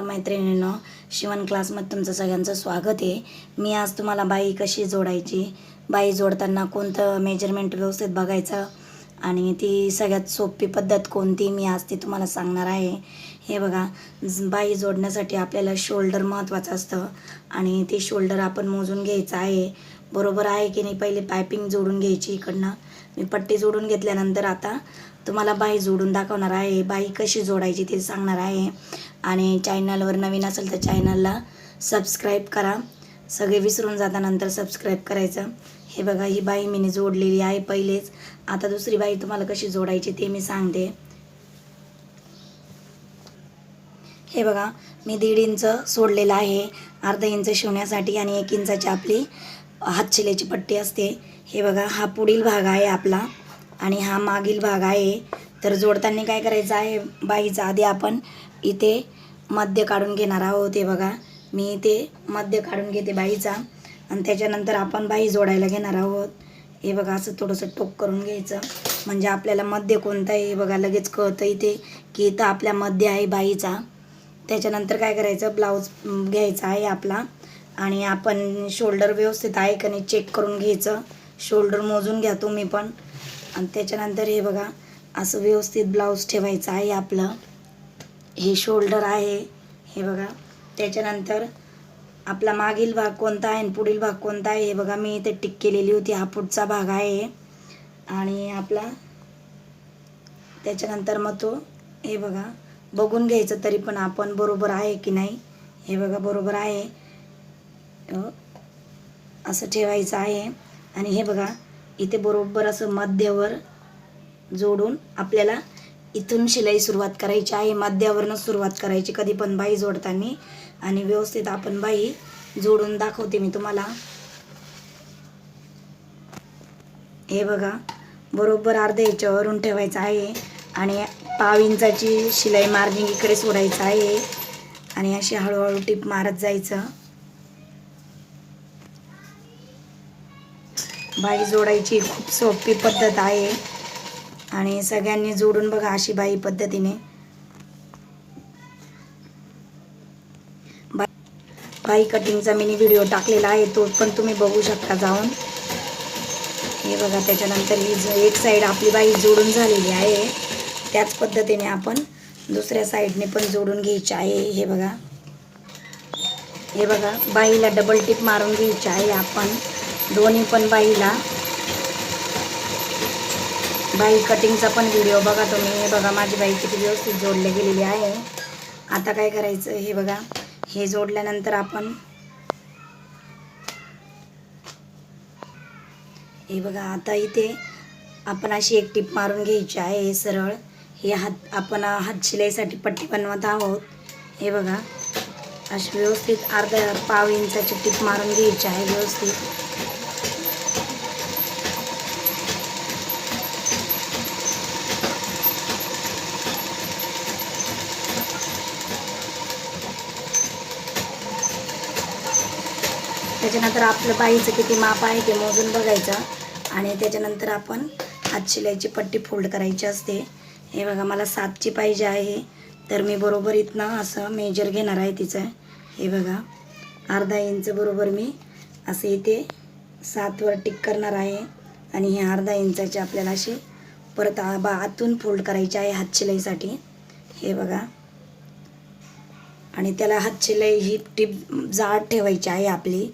मैत्रिणींनो, शिवण क्लासमध्ये तुमचं सगळ्यांचं स्वागत आहे। मी आज तुम्हाला बाई कशी जोडायची, बाई जोडताना कोणतं मेजरमेंट व्यवस्थित बघायचं आणि ती सगळ्यात सोपी पद्धत कोणती मी आज ती तुम्हाला सांगणार आहे। हे बघा, बाई जोडण्यासाठी आपल्याला शोल्डर महत्त्वाचं असतं आणि ते शोल्डर आपण मोजून घ्यायचं आहे। बरोबर आहे की नाही, पहिले पायपिंग जोडून घ्यायची। इकडनं मी पट्टी जोडून घेतल्यानंतर आता तुम्हाला बाई जोडून दाखवणार आहे। बाई कशी जोडायची ते सांगणार आहे। आणि चॅनलवर नवीन असेल तर चॅनलला सबस्क्राईब करा, सगळे विसरून जातानंतर सबस्क्राईब करायचं। हे बघा, ही बाई मी जोडलेली आहे पहिलेच। आता दुसरी बाई तुम्हाला कशी जोडायची ते मी सांगते। हे बघा, मी 1.5 इंच सोडलेला आहे अर्धा इंच शिवण्यासाठी आणि 1 इंचाची आपली हातशिलेची पट्टी असते। हे बघा, हा पुढील भाग आहे आपला आणि हा मागील भाग आहे। तर जोडताना काय करायचं आहे, बाईचा आधी आपण इथे मध्य काढून घेणार आहोत। हे बघा, मी इथे मध्य काढून घेते बाईचा आणि त्याच्यानंतर आपण बाई जोडायला घेणार आहोत। हे बघा, असं थोडंसं टोक करून घ्यायचं म्हणजे आपल्याला मध्य कोणता आहे हे बघा लगेच कळतं इथे की इथं आपल्या मध्य आहे बाईचा। त्याच्यानंतर काय करायचं, ब्लाऊज घ्यायचा आहे आपला आणि आपण शोल्डर व्यवस्थित आहे का नाही चेक करून घ्यायचं। शोल्डर मोजून घ्या तुम्ही पण। आणि त्याच्यानंतर हे बघा, असं व्यवस्थित ब्लाऊज ठेवायचं आहे आपलं। हे शोल्डर आहे हे बघा। त्याच्यानंतर आपला मागील भाग कोणता आहे आणि पुढील भाग कोणता आहे हे बघा, मी इथे टिक केलेली होती, हा पुढचा भाग आहे। आणि आपला त्याच्यानंतर मग तो हे बघा बघून घ्यायचं तरी पण आपण बरोबर आहे की नाही। हे बघा, बरोबर आहे असं ठेवायचं आहे। आणि हे बघा, इथे बरोबर असं मध्यावर जोडून आपल्याला इथून शिलाई सुरुवात करायची आहे। मध्यावरनं सुरुवात करायची कधी पण बाई जोडताना। आणि व्यवस्थित आपण बाई जोडून दाखवते मी तुम्हाला। हे बघा, बरोबर अर्ध्या इंचावरून ठेवायचं आहे आणि पाव इंचाची शिलाई मार्जिंग इकडे सोडायचं आहे आणि अशी हळूहळू टिप मारत जायचं। बाई जोडायची खूप सोपी पद्धत आहे आणि सगळ्यांनी जोडून बघा अशी बाई पद्धतीने। बाई कटिंगचा मिनी व्हिडिओ टाकलेला आहे, तो पण तुम्ही बघू शकता जाऊन। हे बघा, त्याच्यानंतर ही एक साईड आपली बाई जोडून झालेली आहे, त्याच पद्धतीने आपण दुसऱ्या साईडने पण जोडून घ्यायची आहे। हे बघा, हे बघा, बाईला डबल टिप मारून घ्यायची आहे आपण दोन्ही पण बाईला। बाई कटिंगचा पण व्हिडिओ बघा तुम्ही। हे बघा, माझी बाई किती व्यवस्थित जोडली गेलेली आहे। आता काय करायचं, हे बघा, हे जोडल्यानंतर आपण हे बघा, आता इथे आपण अशी एक टिप मारून घ्यायची आहे सरळ। हे आपण हात शिलाईसाठी पट्टी बनवत आहोत। हे बघा, अशी व्यवस्थित अर्धा पाव इंचाची टिप मारून घ्यायची आहे व्यवस्थित। त्याच्यानंतर आपलं बाईचं किती माप आहे ते मोजून बघायचं आणि त्याच्यानंतर आपण हात शिलाईची पट्टी फोल्ड करायची असते। हे बघा, मला 7ची पाहिजे आहे तर मी बरोबर इथनं असं मेजर घेणार आहे तिचं। हे बघा, अर्धा इंच बरोबर मी असं इथे 7वर टिक करणार आहे आणि हे अर्धा इंचाची आपल्याला अशी परत आतून फोल्ड करायची आहे हात शिलाईसाठी। हे बघा, आणि त्याला हात शिलाई ही टिप जाड ठेवायची आहे आपली।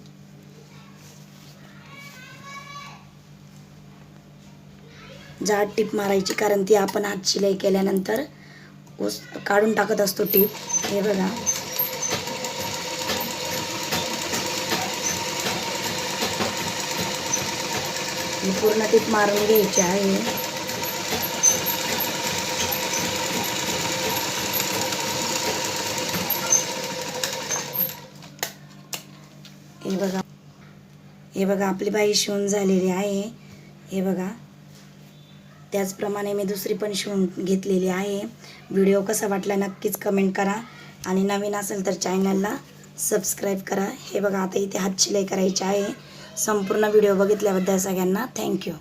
जाड टिप मारायची कारण ती आपण हात शिलाई केल्यानंतर काढून टाकत असतो टिप। हे बघा, ही पूर्ण टिप मारून घ्यायची आहे। हे बघा, हे बघा, आपली बाई शिवून झालेली आहे। हे बघा, त्याचप्रमाणे मी दुसरी पण शिवून घेतलेली आहे। व्हिडिओ कसा वाटला नक्कीच कमेंट करा आणि नवीन असेल तर चॅनलला सबस्क्राईब करा। हे बघा, आता इथे हात शिलाई करायची आहे। संपूर्ण व्हिडिओ बघितल्याबद्दल सगळ्यांना थँक्यू।